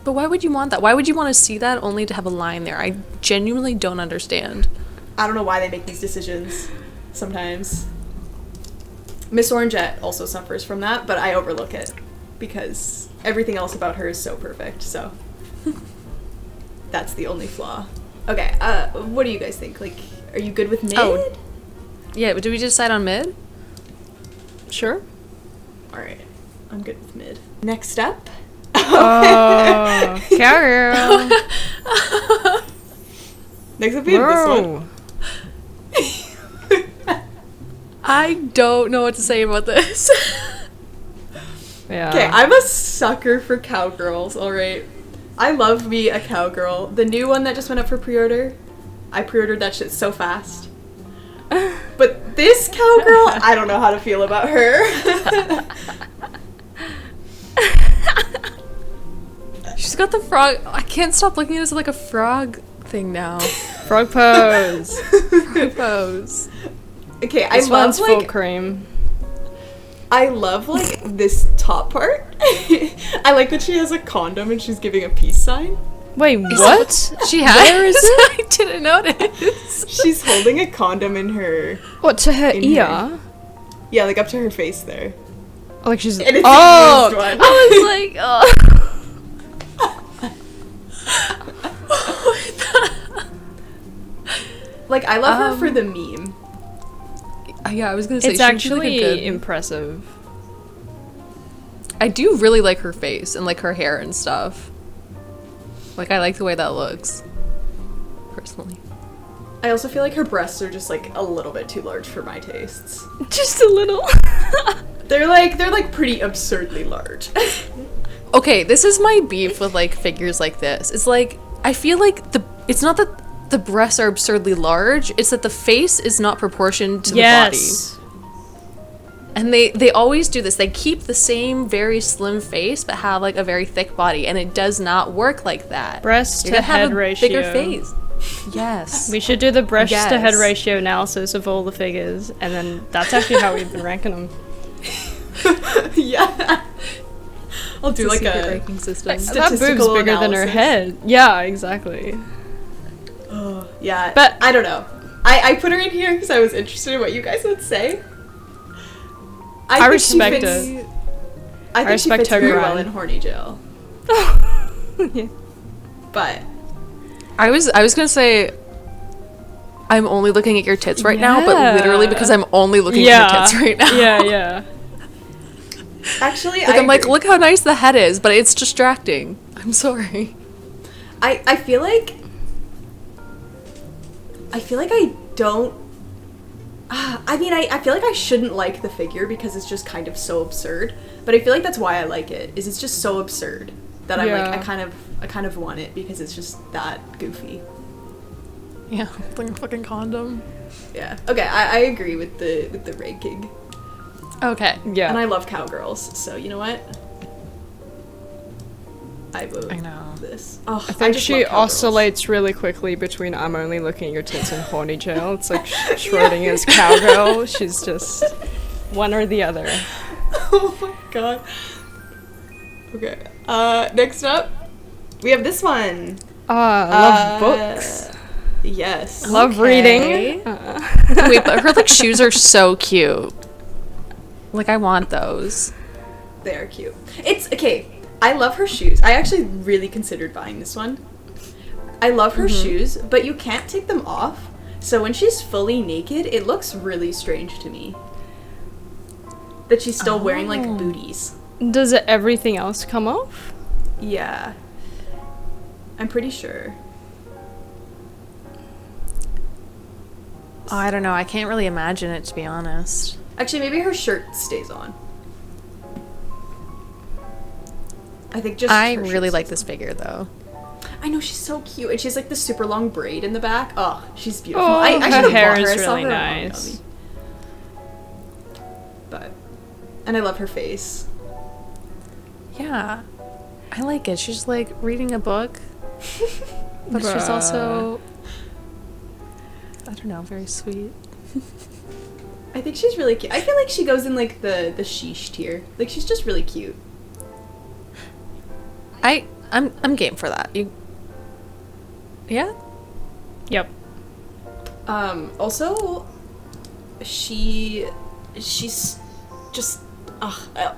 But why would you want that? Why would you want to see that only to have a line there? I genuinely don't understand. I don't know why they make these decisions sometimes. Miss Orangette also suffers from that, but I overlook it because everything else about her is so perfect, so that's the only flaw. Okay, what do you guys think? Like, are you good with mid? Oh. Yeah, did we decide on mid? Sure. Alright, I'm good with mid. Next up. Oh, cowgirl. Next up we have this one. I don't know what to say about this. Yeah. Okay, I'm a sucker for cowgirls, alright? I love me a cowgirl. The new one that just went up for pre-order, I pre-ordered that shit so fast. But this cowgirl, I don't know how to feel about her. She's got the frog. I can't stop looking at it as like a frog thing now. Frog pose. Frog pose. Okay, This I love, one's full like, cream. I love, like, this top part. I like that she has a condom and she's giving a peace sign. Wait, what? She has? Where is it? I didn't notice. She's holding a condom in her... What, to her in ear? her- Yeah, like up to her face there. Oh, like she's... And it's oh! a used one. I was like, oh. Like, I love her for the meme. Yeah, I was gonna say It's she was actually really good. impressive. I do really like her face and like her hair and stuff. Like, I like the way that looks. Personally. I also feel like her breasts are just, like, a little bit too large for my tastes. Just a little. They're like pretty absurdly large. Okay, this is my beef with like figures like this. It's like, I feel like it's not that the breasts are absurdly large, it's that the face is not proportioned to the body. And they always do this. They keep the same very slim face but have like a very thick body, and it does not work like that. Breast You're to gonna have head a ratio. bigger face. Yes. We should do the breast to head Yes. ratio analysis of all the figures, and then that's actually how we've been ranking them. Yeah. I'll do like secret a ranking system. That boob's statistical bigger than her analysis. head. Yeah, exactly. Oh, yeah, But- I don't know. I put her in here because I was interested in what you guys would say. I think respect she fits, I think she respect fits her very well grind. in horny jail. Yeah. But I was gonna say I'm only looking at your tits right now, but literally because I'm only looking at your tits right now. Yeah. actually, Like, I'm like, look how nice the head is, but it's distracting. I'm sorry. I feel like I don't. I mean, I feel like I shouldn't like the figure because it's just kind of so absurd. But I feel like that's why I like it. Is it's just so absurd that I'm like, I kind of want it because it's just that goofy. Yeah, like a fucking condom. Yeah. Okay, I agree with the ranking. Okay. Yeah. And I love cowgirls, so you know what? I vote I know. this. Oh, I think just she love cowgirls. oscillates really quickly between I'm only looking at your tits and horny jail. It's like Schrodinger's cowgirl. She's just one or the other. Oh my god. Okay. Next up, we have this one. Love books. Yes. Love reading. Wait, but her like shoes are so cute. Like I want those. They are cute. It's okay. I love her shoes. I actually really considered buying this one. I love her shoes, but you can't take them off. So when she's fully naked, it looks really strange to me. That she's still wearing like booties. Does everything else come off? Yeah. I'm pretty sure. Oh, I don't know. I can't really imagine it, to be honest. Actually, maybe her shirt stays on. I think just I her really shirt like stays this figure, though. on. I know, she's so cute. And she's like the super long braid in the back. Oh, she's beautiful. Oh, I her should've hair bought her. is I saw really her on nice. Mommy. But, and I love her face. Yeah. I like it. She's like reading a book. But she's also, I don't know, very sweet. I think she's really cute. I feel like she goes in like the sheesh tier. Like she's just really cute. I'm game for that. You Yeah? Yep. Also, she's just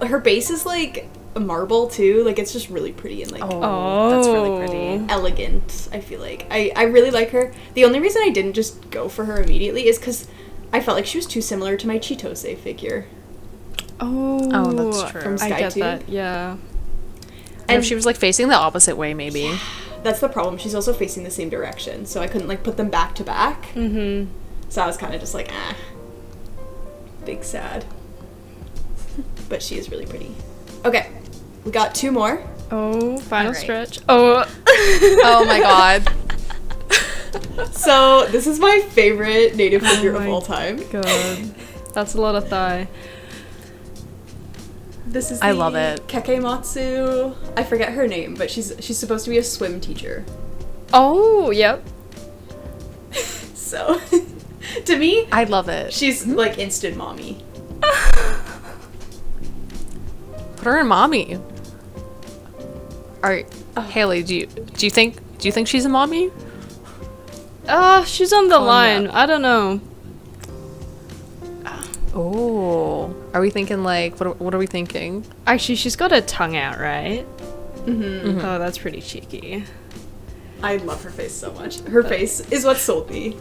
her base is like a marble too. Like it's just really pretty and like That's really pretty. elegant. I feel like I really like her. The only reason I didn't just go for her immediately is because I felt like she was too similar to my Chitose figure. Oh, that's true. From I get Sky that. Yeah. And if she was like facing the opposite way, maybe. That's the problem. She's also facing the same direction, so I couldn't like put them back to back. Mm-hmm. So I was kind of just like, big sad. But she is really pretty. Okay, we got two more. Oh, final Alright. stretch. Oh. Oh my god. So this is my favorite native figure of my all time. God. That's a lot of thigh. This is I love it. Kekematsu. I forget her name, but she's supposed to be a swim teacher. Oh, yep. So, to me, I love it. she's like instant mommy. Put her in mommy. Alright, Hayley, do you think she's a mommy? She's on the Oh, line. no. I don't know. Oh. Are we thinking like what are we thinking? Actually, she's got her tongue out, right? Mm-hmm. Oh, that's pretty cheeky. I love her face so much. Her face is what sold me.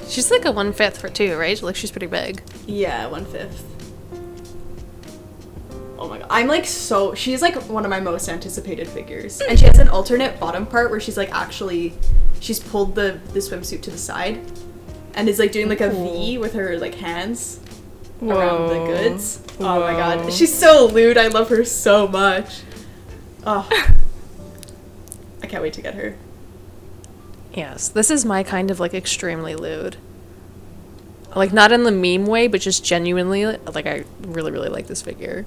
She's like a 1/5 for two, right? Like she's pretty big. Yeah, 1/5. Oh my god. I'm like she's like one of my most anticipated figures. And she has an alternate bottom part where she's like she's pulled the swimsuit to the side and is like doing like a V with her like hands around the goods. Oh my god. She's so lewd. I love her so much. Oh. I can't wait to get her. Yes, this is my kind of like extremely lewd. Like not in the meme way, but just genuinely like I really really like this figure.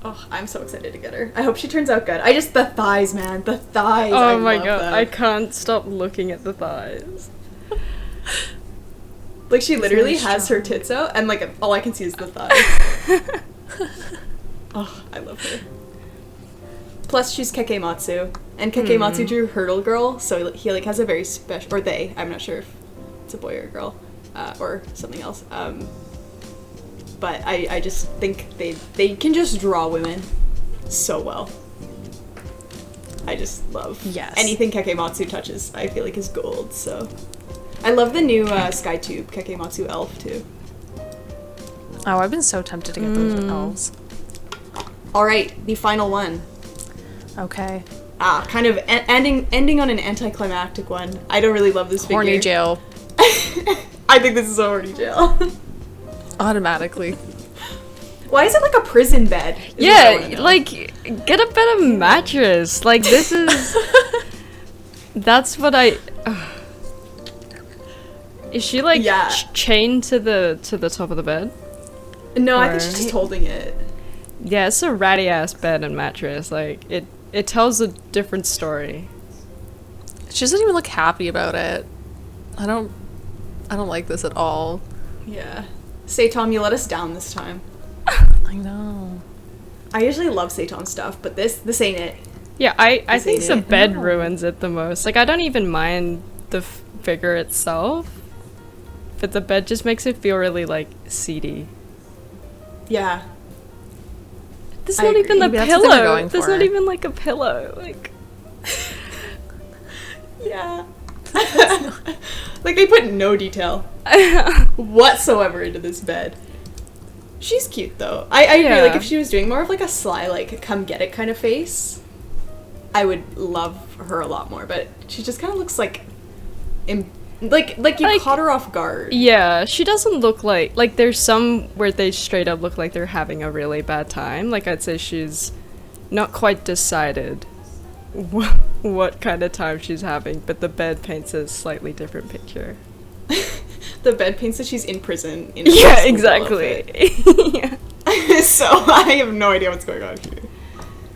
Oh, I'm so excited to get her. I hope she turns out good. The thighs, man. The thighs. Oh I my love god, them. I can't stop looking at the thighs. Like she literally very has her strong. tits out and like all I can see is the thighs. Oh, I love her. Plus she's Kekematsu. And Kekematsu drew Hurdle Girl, so he like has a very special, or they, I'm not sure if it's a boy or a girl, or something else. But I just think they can just draw women so well. I just love anything Kekematsu touches. I feel like is gold. So I love the new SkyTube Kekematsu elf too. Oh, I've been so tempted to get those elves. All right, the final one. Okay. Kind of ending on an anticlimactic one. I don't really love this figure. Horny jail. I think this is a horny jail. Automatically. Why is it like a prison bed? Yeah, like, get a better mattress. Like, this is... That's what I... Is she, like, chained to the top of the bed? No, I think she's just holding it. Yeah, it's a ratty-ass bed and mattress. Like, it tells a different story. She doesn't even look happy about it. I don't like this at all. Yeah. Say, Tom, you let us down this time. I know. I usually love Seiton stuff, but this ain't it. Yeah, I think the bed ruins it the most. Like, I don't even mind the figure itself, but the bed just makes it feel really, like, seedy. Yeah. There's not even a pillow. There's not even, like, a pillow. Like... Yeah. Like, they put no detail whatsoever into this bed. She's cute, though. I agree, like, if she was doing more of, like, a sly, like, come get it kind of face, I would love her a lot more, but she just kind of looks like... Like you caught her off guard. Yeah, she doesn't look like there's some where they straight up look like they're having a really bad time. Like, I'd say she's not quite decided what kind of time she's having, but the bed paints a slightly different picture. The bed paints that she's in prison. Yeah, exactly. Yeah. So I have no idea what's going on here.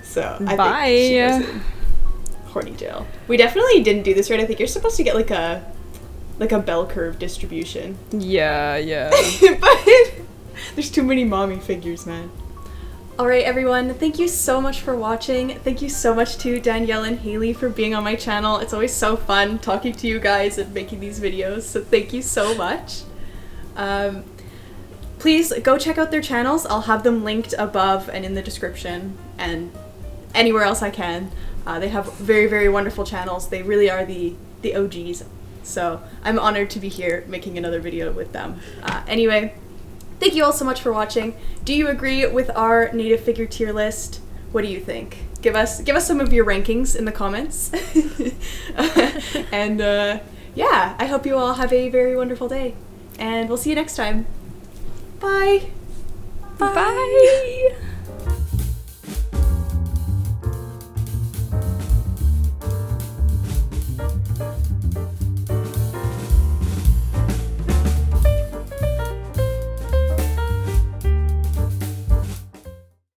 So I think she goes in horny jail. We definitely didn't do this right. I think you're supposed to get like a bell curve distribution. Yeah. But there's too many mommy figures, man. Alright everyone, thank you so much for watching. Thank you so much to Danielle and Hayley for being on my channel. It's always so fun talking to you guys and making these videos, so thank you so much. Please go check out their channels. I'll have them linked above and in the description and anywhere else I can. They have very, very wonderful channels. They really are the OGs. So I'm honored to be here making another video with them. Anyway, thank you all so much for watching. Do you agree with our native figure tier list? What do you think? Give us some of your rankings in the comments. And yeah, I hope you all have a very wonderful day. And we'll see you next time. Bye. Bye.